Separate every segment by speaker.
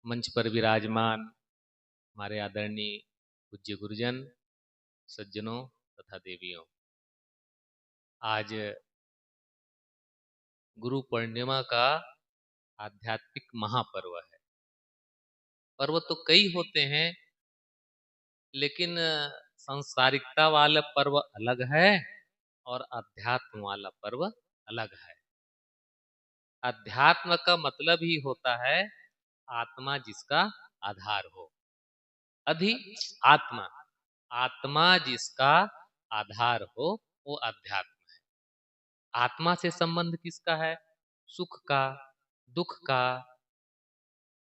Speaker 1: मंच पर विराजमान हमारे आदरणीय पूज्य गुरुजन, सज्जनों तथा देवियों, आज गुरु पूर्णिमा का आध्यात्मिक महापर्व है। पर्व तो कई होते हैं, लेकिन सांसारिकता वाला पर्व अलग है और अध्यात्म वाला पर्व अलग है। अध्यात्म का मतलब ही होता है आत्मा जिसका आधार हो। अधि आत्मा, आत्मा जिसका आधार हो वो अध्यात्म। आत्मा से संबंध किसका है? सुख का, दुख का,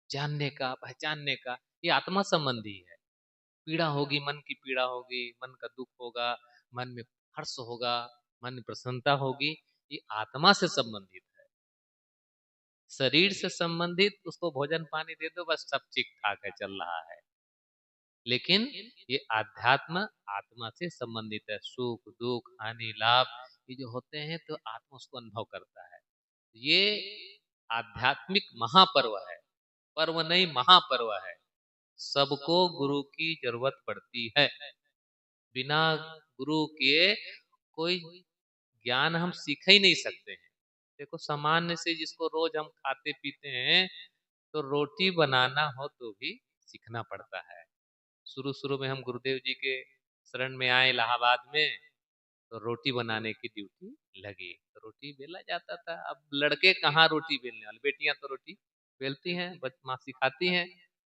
Speaker 1: जानने का, पहचानने का, ये आत्मा संबंधी है। पीड़ा होगी, मन की पीड़ा होगी, मन का दुख होगा, मन में हर्ष होगा, मन में प्रसन्नता होगी, ये आत्मा से संबंधित है। शरीर से संबंधित उसको भोजन पानी दे दो, बस सब ठीक ठाक है, चल रहा है। लेकिन ये आध्यात्म आत्मा से संबंधित है। सुख दुख हानि लाभ ये जो होते हैं तो आत्मा उसको अनुभव करता है। ये आध्यात्मिक महापर्व है। पर्व नहीं, महापर्व है। सबको गुरु की जरूरत पड़ती है। बिना गुरु के कोई ज्ञान हम सीख ही नहीं सकते हैं। देखो, सामान्य से जिसको रोज हम खाते पीते हैं, तो रोटी बनाना हो तो भी सीखना पड़ता है। शुरू शुरू में हम गुरुदेव जी के शरण में आए इलाहाबाद में, तो रोटी बनाने की ड्यूटी लगी। तो रोटी बेला जाता था। अब लड़के कहाँ रोटी बेलने वाले, बेटियां तो रोटी बेलती हैं, माँ सिखाती हैं।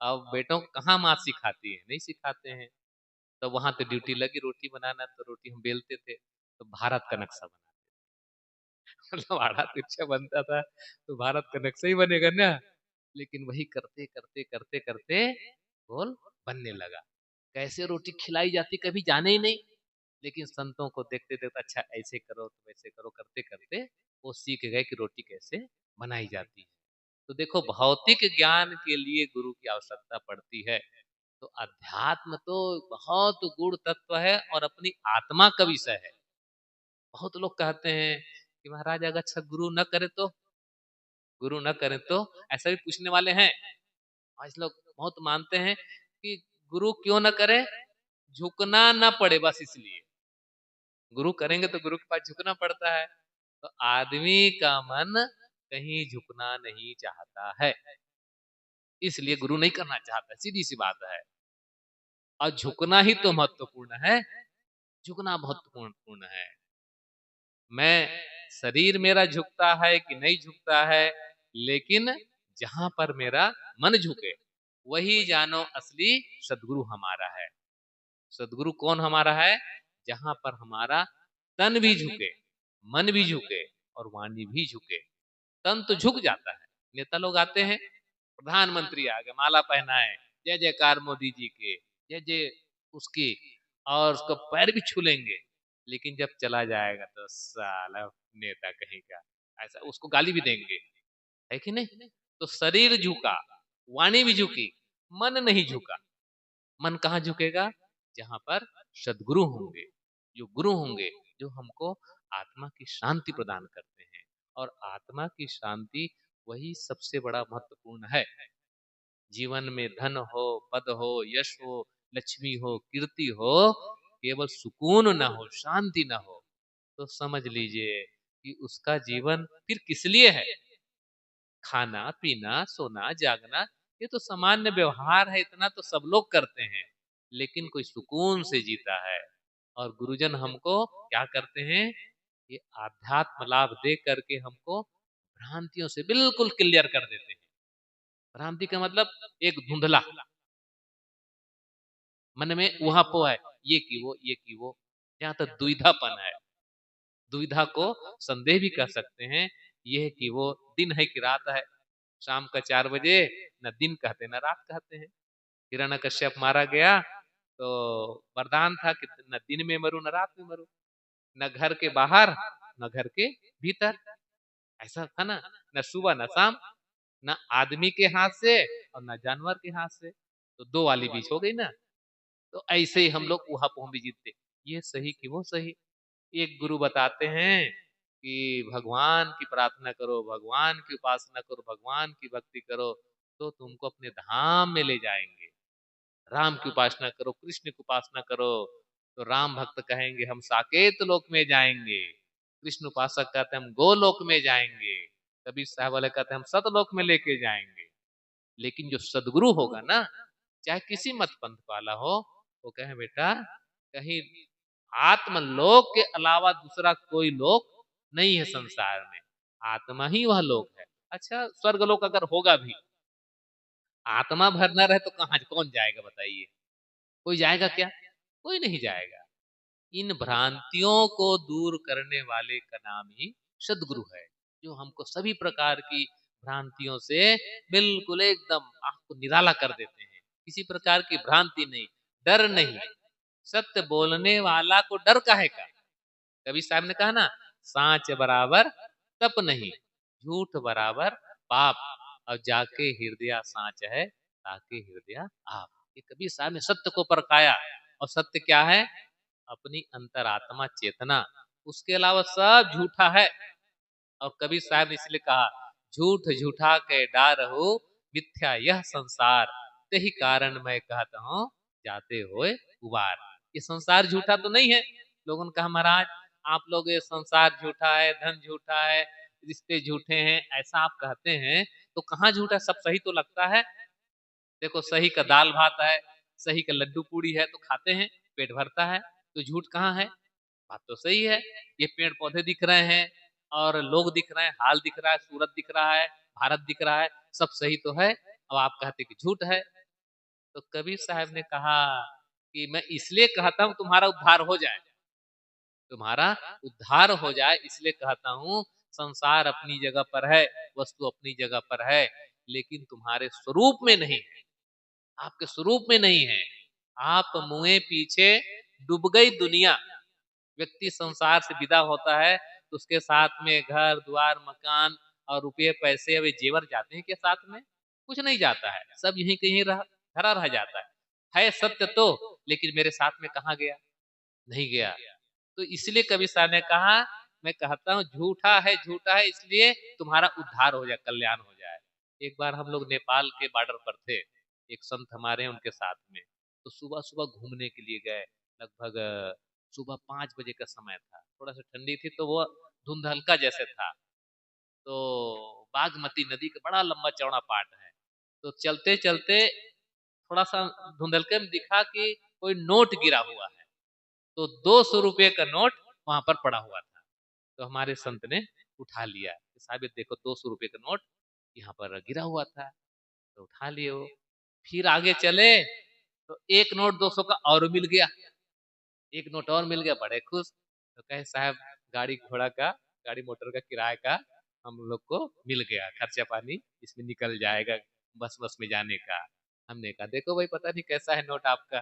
Speaker 1: अब बेटों को कहाँ माँ सिखाती है, नहीं सिखाते हैं। तो वहां तो ड्यूटी लगी रोटी बनाना, तो रोटी हम बेलते थे, तो भारत का नक्शा बना मतलब आड़ा तिरछा बनता था, तो भारत का नक्शा ही बनेगा ना। लेकिन वही करते करते करते करते गोल बनने लगा। कैसे रोटी खिलाई जाती कभी जाने ही नहीं, लेकिन संतों को देखते देखते अच्छा ऐसे करो तो वैसे करो, करते करते वो सीख गए कि रोटी कैसे बनाई जाती है। तो देखो, भौतिक ज्ञान के लिए गुरु की आवश्यकता पड़ती है। तो अध्यात्म तो बहुत गुण तत्व है और अपनी आत्मा का विषय है। बहुत लोग कहते हैं कि महाराज अगर अच्छा गुरु न करे तो, गुरु न करे तो, ऐसा भी पूछने वाले हैं। आज लोग बहुत मानते हैं कि गुरु क्यों न करे, झुकना ना पड़े बस इसलिए। गुरु करेंगे तो गुरु के पास झुकना पड़ता है। तो आदमी का मन कहीं झुकना नहीं चाहता है, इसलिए गुरु नहीं करना चाहता, सीधी सी बात है। और झुकना ही तो महत्वपूर्ण है, झुकना महत्वपूर्ण है। मैं, शरीर मेरा झुकता है कि नहीं झुकता है, लेकिन जहां पर मेरा मन झुके वही जानो असली सदगुरु हमारा है। सदगुरु कौन हमारा है? जहां पर हमारा तन भी झुके, मन भी झुके और वाणी भी झुके। तन तो झुक जाता है। नेता लोग आते हैं, प्रधानमंत्री आ गए, माला पहनाए, जय जयकार मोदी जी के, जय जय उसकी, और उसको पैर भी छू लेंगे। लेकिन जब चला जाएगा तो साला नेता कहीं का, ऐसा उसको गाली भी देंगे, है कि नहीं? तो शरीर झुका, वाणी भी झुकी, मन नहीं झुका। मन कहाँ झुकेगा? जहां पर सदगुरु होंगे, जो गुरु होंगे, जो हमको आत्मा की शांति प्रदान करते हैं। और आत्मा की शांति वही सबसे बड़ा महत्वपूर्ण है। जीवन में धन हो, पद हो, यश हो, लक्ष्मी हो, कीर्ति हो, केवल सुकून ना हो, शांति ना हो, तो समझ लीजिए कि उसका जीवन फिर किस लिए है। खाना पीना सोना जागना ये तो सामान्य व्यवहार है, इतना तो सब लोग करते हैं। लेकिन कोई सुकून से जीता है। और गुरुजन हमको क्या करते हैं? ये आध्यात्म लाभ दे करके हमको भ्रांतियों से बिल्कुल क्लियर कर देते हैं। भ्रांति का मतलब एक धुंधला मन में उहापो है, ये की वो, ये की वो, यहाँ तो दुविधापन है। दुविधा को संदेह भी कह सकते हैं। यह है कि वो दिन है कि रात है। शाम का 4 बजे न दिन कहते न रात कहते हैं। हिरण्यकश्यप मारा गया तो वरदान था कि न दिन में मरूं न रात में मरूं, न घर के बाहर न घर के भीतर, ऐसा था ना। न सुबह न शाम, न आदमी के हाथ से और न जानवर के हाथ से, तो दो वाली बीच हो गई ना। तो ऐसे ही हम लोग वहां पहुंच भी जीतते। ये सही कि वो सही। एक गुरु बताते हैं कि भगवान की प्रार्थना करो, भगवान की उपासना करो, भगवान की भक्ति करो, तो तुमको अपने धाम में ले जाएंगे। राम की उपासना करो, कृष्ण की उपासना करो, तो राम भक्त कहेंगे हम साकेत लोक में जाएंगे, कृष्ण उपासक कहते हैं हम गोलोक में जाएंगे, कबीर साहब वाले कहते हैं हम सतलोक में लेके जाएंगे। लेकिन जो सदगुरु होगा ना, चाहे किसी मत पंथ वाला हो, वो कहे बेटा कहीं आत्मलोक के अलावा दूसरा कोई लोक नहीं है संसार में, आत्मा ही वह लोक है। अच्छा स्वर्ग लोक अगर होगा भी, आत्मा भर न रहे तो कहाँ कौन जाएगा बताइए? कोई जाएगा क्या? कोई नहीं जाएगा। इन भ्रांतियों को दूर करने वाले का नाम ही सदगुरु है, जो हमको सभी प्रकार की भ्रांतियों से बिल्कुल एकदम आंख को निराला कर देते हैं। किसी प्रकार की भ्रांति नहीं, डर नहीं। सत्य बोलने वाला को डर काहे का? कबीर साहब ने कहा ना, सांच बराबर तप नहीं, झूठ बराबर पाप, और जाके हृदय सांच है ताके हृदय आप। ये कबीर साहब ने सत्य को परखाया, और सत्य क्या है? अपनी अंतरात्मा चेतना, उसके अलावा सब झूठा है। और कबीर साहब ने इसलिए कहा, झूठ झूठा के डार हो, मिथ्या यह संसार, यही कारण मैं कहता हूँ जाते हुए उबार। ये संसार झूठा तो नहीं है। लोगों ने कहा महाराज आप लोग ये संसार झूठा है, धन झूठा है, रिश्ते झूठे हैं, ऐसा आप कहते हैं, तो कहाँ झूठा? सब सही तो लगता है। देखो सही का दाल भात है, सही का लड्डू पूड़ी है तो खाते हैं, पेट भरता है, तो झूठ कहाँ है? बात तो सही है। ये पेड़ पौधे दिख रहे हैं, और लोग दिख रहे हैं, हाल दिख रहा है, सूरत दिख रहा है, भारत दिख रहा है, सब सही तो है। अब आप कहते कि झूठ है। तो कबीर साहब ने कहा कि मैं इसलिए कहता हूं तुम्हारा उद्धार हो जाए, तुम्हारा उद्धार हो जाए इसलिए कहता हूं। संसार अपनी जगह पर है, वस्तु अपनी जगह पर है, लेकिन तुम्हारे स्वरूप में नहीं है, आपके स्वरूप में नहीं है। आप मुए पीछे डूब गई दुनिया। व्यक्ति संसार से विदा होता है तो उसके साथ में घर द्वार मकान और रुपये पैसे अभी जेवर जाते हैं, के साथ में कुछ नहीं जाता है, सब यहीं कहीं धरा रह जाता है सत्य तो, लेकिन मेरे साथ में कहाँ गया? नहीं गया। तो इसलिए कबीर साहब ने कहा, मैं कहता हूँ झूठा है इसलिए तुम्हारा उद्धार हो जाए, कल्याण हो जाए। एक बार हम लोग नेपाल के बॉर्डर पर थे, एक संत हमारे हैं उनके साथ में, तो सुबह सुबह घूमने के लिए गए। लगभग सुबह 5 बजे का समय था, थोड़ा सा ठंडी थी, तो वो धुंध हल्का जैसे था। तो बागमती नदी का बड़ा लंबा चौड़ा पाट है, तो चलते चलते थोड़ा सा धुंधलके में दिखा कि कोई नोट गिरा हुआ है। तो 200 रुपये का नोट वहां पर पड़ा हुआ था। तो हमारे संत ने उठा लिया कि साहब ये देखो 200 रुपये का नोट यहाँ पर गिरा हुआ था। तो उठा लिए वो, फिर आगे चले तो एक नोट 200 का और मिल गया, एक नोट और मिल गया, बड़े खुश। तो कहे साहब गाड़ी घोड़ा का, गाड़ी मोटर का किराए का हम लोग को मिल गया, खर्चा पानी इसमें निकल जाएगा बस बस में जाने का। हमने कहा देखो भाई पता नहीं कैसा है नोट आपका।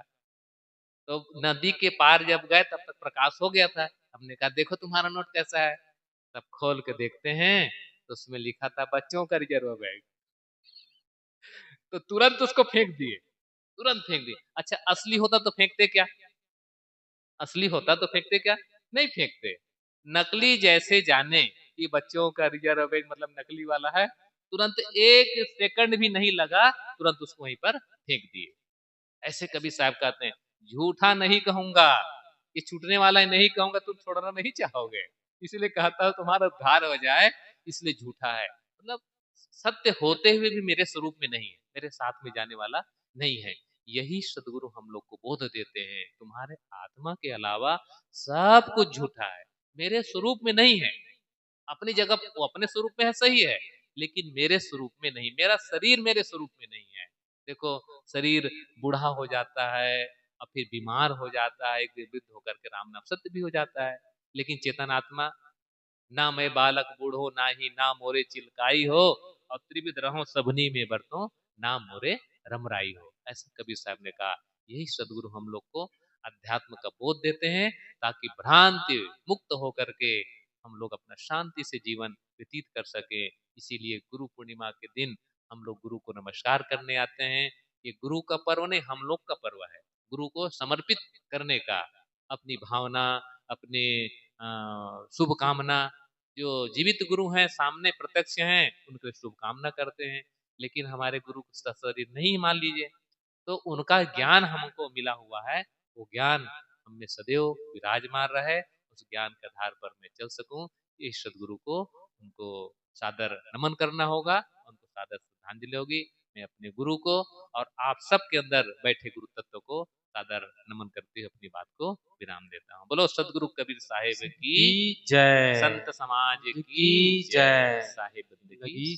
Speaker 1: तो नदी के पार जब गए तब तक प्रकाश हो गया था। हमने कहा देखो तुम्हारा नोट कैसा है। तब खोल के देखते हैं तो उसमें लिखा था बच्चों का रिजर्व बैंक। तो तुरंत उसको फेंक दिए, तुरंत फेंक दिए। अच्छा असली होता तो फेंकते क्या? असली होता तो फेंकते क्या? नहीं फेंकते। नकली जैसे जाने कि बच्चों का रिजर्व बैंक मतलब नकली वाला है, तुरंत 1 सेकंड भी नहीं लगा, तुरंत उसको वहीं पर फेंक दिए। ऐसे कभी साहब कहते हैं, झूठा नहीं कहूंगा, ये छूटने वाला है नहीं कहूंगा, तुम छोड़ना नहीं चाहोगे, इसलिए कहता हूं तुम्हारा उद्धार हो जाए, इसलिए झूठा है। मतलब सत्य होते हुए भी मेरे स्वरूप में नहीं है, मेरे साथ में जाने वाला नहीं है। यही सदगुरु हम लोग को बोध देते हैं, तुम्हारे आत्मा के अलावा सब कुछ झूठा है, मेरे स्वरूप में नहीं है। अपनी जगह वो अपने स्वरूप में है, सही है, लेकिन मेरे स्वरूप में नहीं, मेरा शरीर मेरे स्वरूप में नहीं है। देखो शरीर बूढ़ा हो जाता है और फिर बीमार हो जाता है, एक दिन वृद्ध होकर के राम नाम सत्य भी हो जाता है, लेकिन चेतन आत्मा, ना मैं बालक बूढ़ो ना ही ना मोरे चिलकाई हो, और त्रिविध रहो सबनी में बरतो ना मोरे रमराई हो। ऐसा कबीर साहब ने कहा। यही सदगुरु हम लोग को अध्यात्म का बोध देते हैं, ताकि भ्रांति मुक्त होकर के हम लोग अपना शांति से जीवन व्यतीत कर सके। इसीलिए गुरु पूर्णिमा के दिन हम लोग गुरु को नमस्कार करने आते हैं। ये गुरु का पर्व नहीं, हम लोग का पर्व है, गुरु को समर्पित करने का। अपनी भावना, अपने शुभकामना, जो जीवित गुरु हैं सामने प्रत्यक्ष हैं, उनके शुभकामना करते हैं। लेकिन हमारे गुरु शरीर नहीं मान लीजिए, तो उनका ज्ञान हमको मिला हुआ है, वो ज्ञान हमें सदैव विराजमान रहे, उस ज्ञान के आधार पर मैं चल सकूं। इस सदगुरु को उनको सादर नमन करना होगा, उनको सादर श्रद्धांजलि होगी। मैं अपने गुरु को और आप सबके अंदर बैठे गुरु तत्व को सादर नमन करते हुए अपनी बात को विराम देता हूँ। बोलो सदगुरु कबीर साहिब की
Speaker 2: जय,
Speaker 1: संत समाज की
Speaker 2: की जय,
Speaker 1: साहिब बंदगी।
Speaker 2: लगी